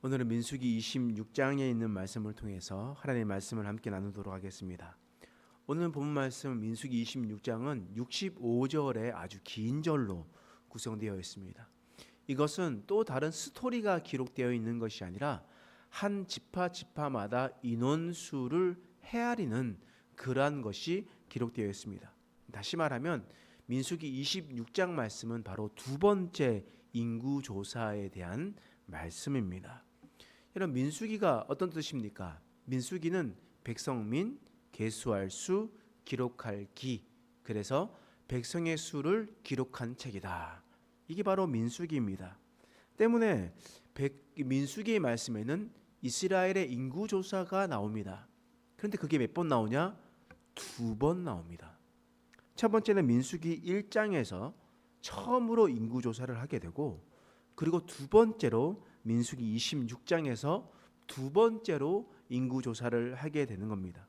오늘은 민수기 26장에 있는 말씀을 통해서 하나님의 말씀을 함께 나누도록 하겠습니다. 오늘 본 말씀 민수기 26장은 65절의 아주 긴 절로 구성되어 있습니다. 이것은 또 다른 스토리가 기록되어 있는 것이 아니라 한 지파마다 인원수를 헤아리는 그러한 것이 기록되어 있습니다. 다시 말하면 민수기 26장 말씀은 바로 두 번째 인구조사에 대한 말씀입니다. 여러분, 민수기가 어떤 뜻입니까? 민수기는 백성민, 계수할 수, 기록할 기, 그래서 백성의 수를 기록한 책이다. 이게 바로 민수기입니다. 때문에 민수기의 말씀에는 이스라엘의 인구조사가 나옵니다. 그런데 그게 몇 번 나오냐? 두 번 나옵니다. 첫 번째는 민수기 1장에서 처음으로 인구조사를 하게 되고, 그리고 두 번째로 민수기 26장에서 두 번째로 인구조사를 하게 되는 겁니다.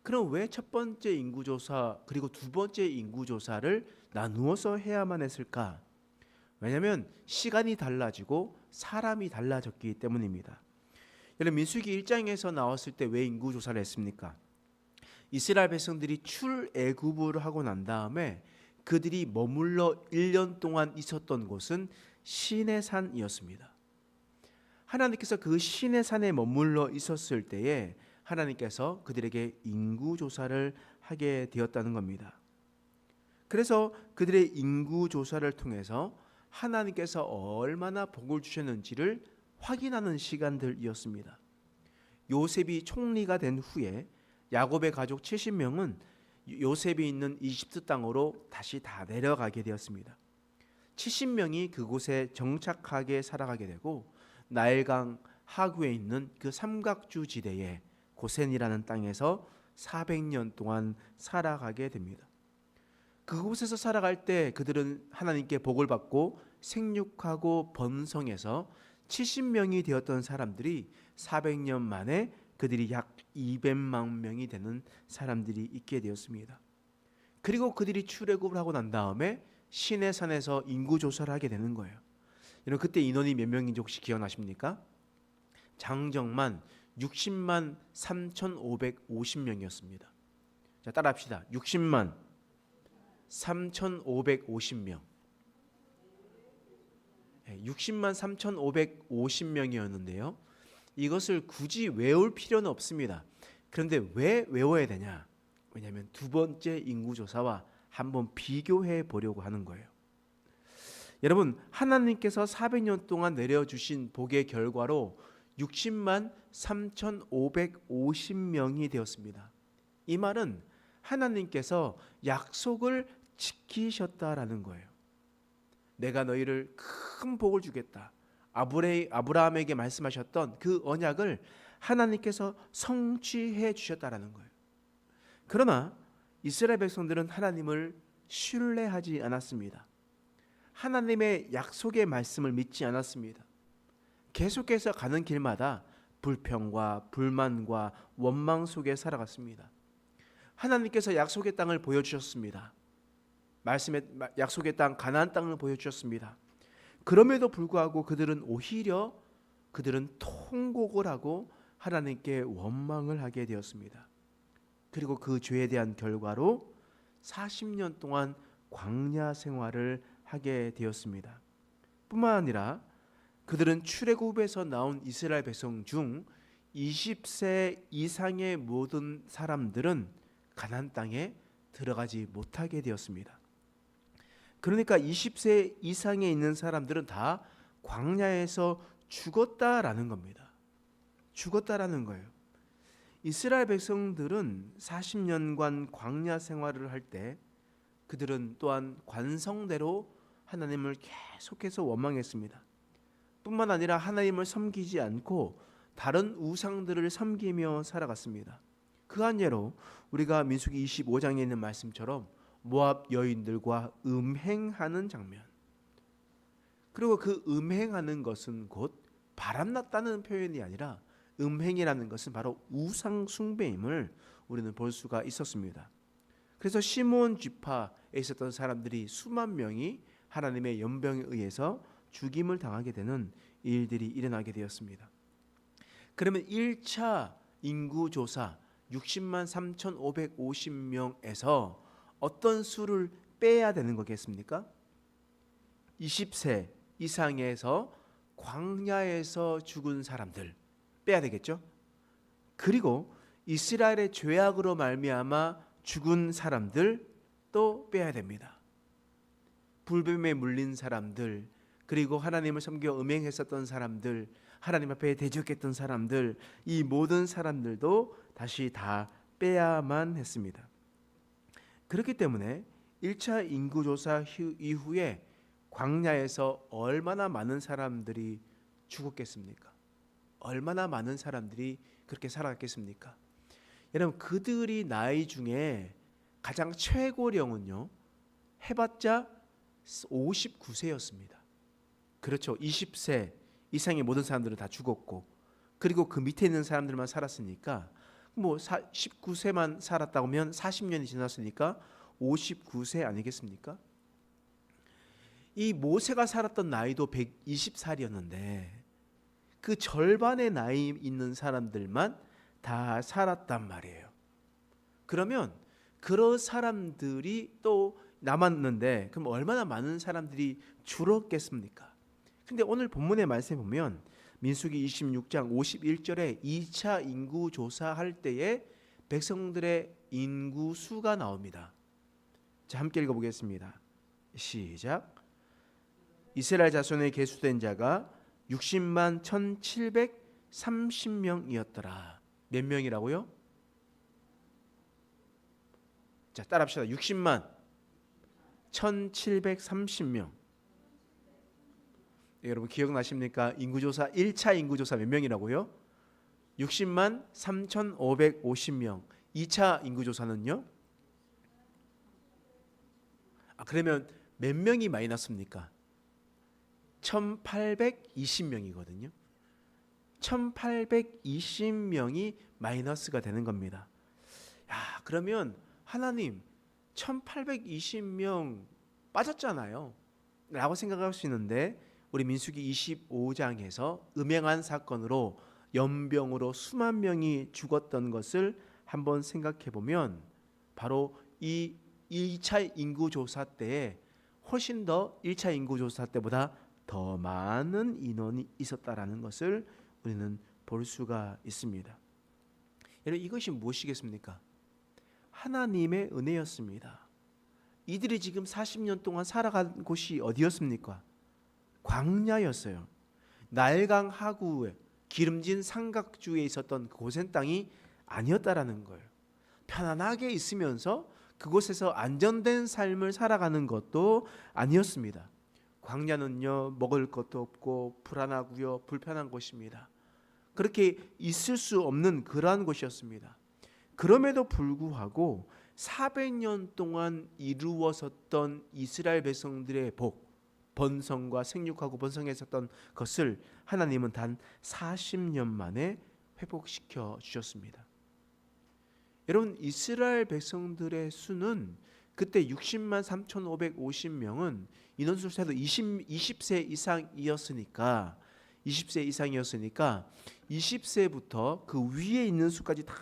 그럼 왜 첫 번째 인구조사 그리고 두 번째 인구조사를 나누어서 해야만 했을까? 왜냐하면 시간이 달라지고 사람이 달라졌기 때문입니다. 여러분, 민수기 1장에서 나왔을 때 왜 인구조사를 했습니까? 이스라엘 백성들이 출애굽을 하고 난 다음에 그들이 머물러 1년 동안 있었던 곳은 시내산이었습니다. 하나님께서 그 시내산에 머물러 있었을 때에 하나님께서 그들에게 인구조사를 하게 되었다는 겁니다. 그래서 그들의 인구조사를 통해서 하나님께서 얼마나 복을 주셨는지를 확인하는 시간들이었습니다. 요셉이 총리가 된 후에 야곱의 가족 70명은 요셉이 있는 이집트 땅으로 다시 다 내려가게 되었습니다. 70명이 그곳에 정착하게 살아가게 되고 나일강 하구에 있는 그 삼각주 지대에 고센이라는 땅에서 400년 동안 살아가게 됩니다. 그곳에서 살아갈 때 그들은 하나님께 복을 받고 생육하고 번성해서 70명이 되었던 사람들이 400년 만에 그들이 약 200만 명이 되는 사람들이 있게 되었습니다. 그리고 그들이 출애굽을 하고 난 다음에 시내산에서 인구조사를 하게 되는 거예요. 여러분, 그때 인원이 몇 명인지 혹시 기억나십니까? 장정만 60만 3,550명이었습니다. 자, 따라합시다. 60만 3,550명. 60만 3,550명이었는데요. 이것을 굳이 외울 필요는 없습니다. 그런데 왜 외워야 되냐? 왜냐하면 두 번째 인구조사와 한번 비교해 보려고 하는 거예요. 여러분, 하나님께서 400년 동안 내려주신 복의 결과로 60만 3,550명이 되었습니다. 이 말은 하나님께서 약속을 지키셨다라는 거예요. 내가 너희를 큰 복을 주겠다. 아브라함에게 말씀하셨던 그 언약을 하나님께서 성취해 주셨다라는 거예요. 그러나 이스라엘 백성들은 하나님을 신뢰하지 않았습니다. 하나님의 약속의 말씀을 믿지 않았습니다. 계속해서 가는 길마다 불평과 불만과 원망 속에 살아갔습니다. 하나님께서 약속의 땅을 보여주셨습니다. 말씀의 약속의 땅 가나안 땅을 보여주셨습니다. 그럼에도 불구하고 그들은 통곡을 하고 하나님께 원망을 하게 되었습니다. 그리고 그 죄에 대한 결과로 40년 동안 광야 생활을 하게 되었습니다. 뿐만 아니라 그들은 출애굽에서 나온 이스라엘 백성 중 20세 이상의 모든 사람들은 가나안 땅에 들어가지 못하게 되었습니다. 그러니까 20세 이상에 있는 사람들은 다 광야에서 죽었다라는 겁니다. 죽었다라는 거예요. 이스라엘 백성들은 40년간 광야 생활을 할 때 그들은 또한 관성대로 하나님을 계속해서 원망했습니다. 뿐만 아니라 하나님을 섬기지 않고 다른 우상들을 섬기며 살아갔습니다. 그 한 예로 우리가 민수기 25장에 있는 말씀처럼 모압 여인들과 음행하는 장면, 그리고 그 음행하는 것은 곧 바람났다는 표현이 아니라 음행이라는 것은 바로 우상 숭배임을 우리는 볼 수가 있었습니다. 그래서 시므온 지파에 있었던 사람들이 수만 명이 하나님의 연병에 의해서 죽임을 당하게 되는 일들이 일어나게 되었습니다. 그러면 1차 인구 조사 60만 3,550명에서 어떤 수를 빼야 되는 거겠습니까? 20세 이상에서 광야에서 죽은 사람들 빼야 되겠죠? 그리고 이스라엘의 죄악으로 말미암아 죽은 사람들 또 빼야 됩니다. 불뱀에 물린 사람들, 그리고 하나님을 섬겨 음행했었던 사람들, 하나님 앞에 대적했던 사람들, 이 모든 사람들도 다시 다 빼야만 했습니다. 그렇기 때문에 1차 인구조사 이후에 광야에서 얼마나 많은 사람들이 죽었겠습니까? 얼마나 많은 사람들이 그렇게 살아갔겠습니까? 여러분, 그들이 나이 중에 가장 최고령은요, 해봤자 59세였습니다. 그렇죠. 20세 이상의 모든 사람들은 다 죽었고, 그리고 그 밑에 있는 사람들만 살았으니까, 뭐 19세만 살았다고 하면 40년이 지났으니까 59세 아니겠습니까? 이 모세가 살았던 나이도 120살이었는데 그 절반의 나이 있는 사람들만 다 살았단 말이에요. 그러면 그런 사람들이 또 남았는데 그럼 얼마나 많은 사람들이 줄었겠습니까? 근데 오늘 본문의 말씀에 보면 민수기 26장 51절에 2차 인구 조사할 때에 백성들의 인구 수가 나옵니다. 자, 함께 읽어보겠습니다. 시작. 이스라엘 자손에 계수된 자가 60만 1,730명이었더라. 몇 명이라고요? 자, 따라합시다. 60만 1,730명. 여러분 기억나십니까? 인구조사 1차 인구조사 몇 명이라고요? 60만 3,550명. 2차 인구조사는요? 그러면 몇 명이 마이너스입니까? 1,820명이거든요. 1,820명이 마이너스가 되는 겁니다. 야, 그러면 하나님 1,820명 빠졌잖아요 라고 생각할 수 있는데, 우리 민수기 25장에서 음행한 사건으로 연병으로 수만 명이 죽었던 것을 한번 생각해 보면 바로 이 2차 인구조사 때에 훨씬 더 1차 인구조사 때보다 더 많은 인원이 있었다라는 것을 우리는 볼 수가 있습니다. 여러분, 이것이 무엇이겠습니까? 하나님의 은혜였습니다. 이들이 지금 40년 동안 살아간 곳이 어디였습니까? 광야였어요. 나일강 하구에 기름진 삼각주에 있었던 그 고센 땅이 아니었다라는 거예요. 편안하게 있으면서 그곳에서 안전된 삶을 살아가는 것도 아니었습니다. 광야는요, 먹을 것도 없고 불안하고요, 불편한 곳입니다. 그렇게 있을 수 없는 그러한 곳이었습니다. 그럼에도 불구하고 400년 동안 이루어졌던 이스라엘 백성들의 복, 번성과 생육하고 번성했었던 것을 하나님은 단 40년 만에 회복시켜 주셨습니다. 여러분, 이스라엘 백성들의 수는 그때 60만 3,550명은 인원수를 세도 20세 이상이었으니까 20세부터 그 위에 있는 수까지 다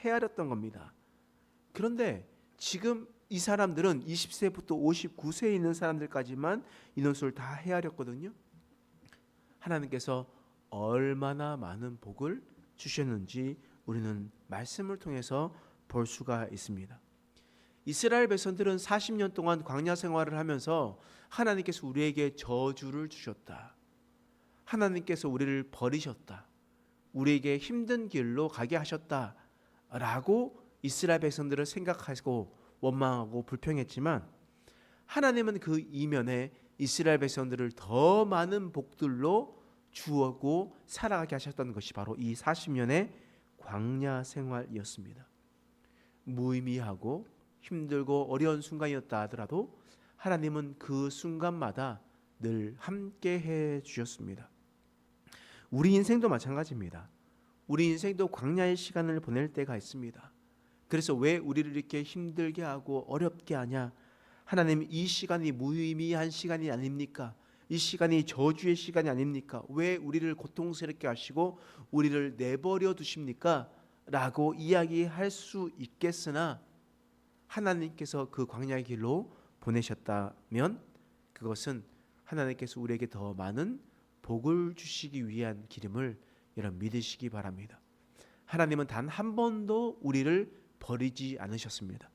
헤아렸던 겁니다. 그런데 지금 이 사람들은 20세부터 59세에 있는 사람들까지만 인원수를 다 헤아렸거든요. 하나님께서 얼마나 많은 복을 주셨는지 우리는 말씀을 통해서 볼 수가 있습니다. 이스라엘 백성들은 40년 동안 광야 생활을 하면서 하나님께서 우리에게 저주를 주셨다. 하나님께서 우리를 버리셨다. 우리에게 힘든 길로 가게 하셨다. 라고 이스라엘 백성들을 생각하고 원망하고 불평했지만, 하나님은 그 이면에 이스라엘 백성들을 더 많은 복들로 주었고 살아가게 하셨던 것이 바로 이 40년의 광야 생활이었습니다. 무의미하고 힘들고 어려운 순간이었다 하더라도 하나님은 그 순간마다 늘 함께 해 주셨습니다. 우리 인생도 마찬가지입니다. 우리 인생도 광야의 시간을 보낼 때가 있습니다. 그래서 왜 우리를 이렇게 힘들게 하고 어렵게 하냐? 하나님, 이 시간이 무의미한 시간이 아닙니까? 이 시간이 저주의 시간이 아닙니까? 왜 우리를 고통스럽게 하시고 우리를 내버려 두십니까? 라고 이야기할 수 있겠으나 하나님께서 그 광야의 길로 보내셨다면 그것은 하나님께서 우리에게 더 많은 복을 주시기 위한 길임을 여러분 믿으시기 바랍니다. 하나님은 단 한 번도 우리를 버리지 않으셨습니다.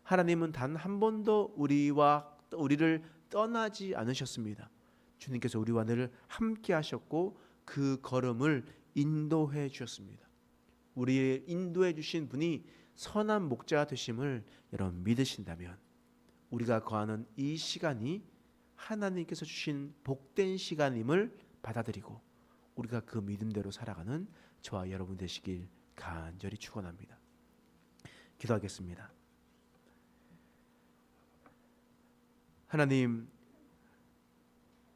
하나님은 단 한 번도 우리를 떠나지 않으셨습니다. 주님께서 우리와 늘 함께 하셨고 그 걸음을 인도해 주셨습니다. 우리를 인도해 주신 분이 선한 목자가 되심을 여러분 믿으신다면 우리가 거하는 이 시간이 하나님께서 주신 복된 시간임을 받아들이고 우리가 그 믿음대로 살아가는 저와 여러분 되시길 간절히 축원합니다. 기도하겠습니다. 하나님,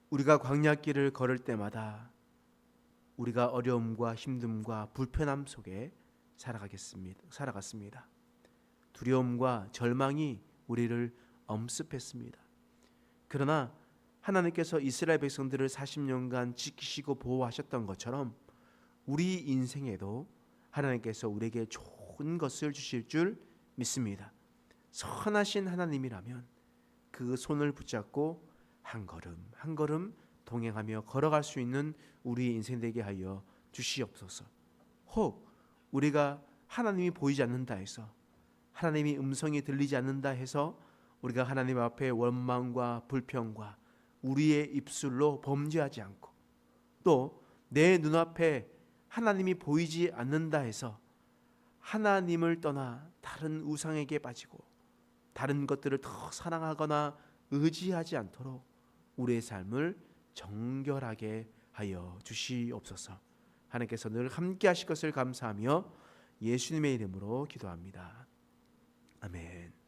우리가 광야길을 걸을 때마다 우리가 어려움과 힘듦과 불편함 속에 살아갔습니다. 두려움과 절망이 우리를 엄습했습니다. 그러나 하나님께서 이스라엘 백성들을 40년간 지키시고 보호하셨던 것처럼 우리 인생에도 하나님께서 우리에게 좋은 것을 주실 줄 믿습니다. 선하신 하나님이라면 그 손을 붙잡고 한 걸음 한 걸음 동행하며 걸어갈 수 있는 우리의 인생 되게 하여 주시옵소서. 혹 우리가 하나님이 보이지 않는다 해서 하나님이 음성이 들리지 않는다 해서 우리가 하나님 앞에 원망과 불평과 우리의 입술로 범죄하지 않고 또 내 눈앞에 하나님이 보이지 않는다 해서 하나님을 떠나 다른 우상에게 빠지고 다른 것들을 더 사랑하거나 의지하지 않도록 우리의 삶을 정결하게 하여 주시옵소서. 하나님께서 늘 함께 하실 것을 감사하며 예수님의 이름으로 기도합니다. 아멘.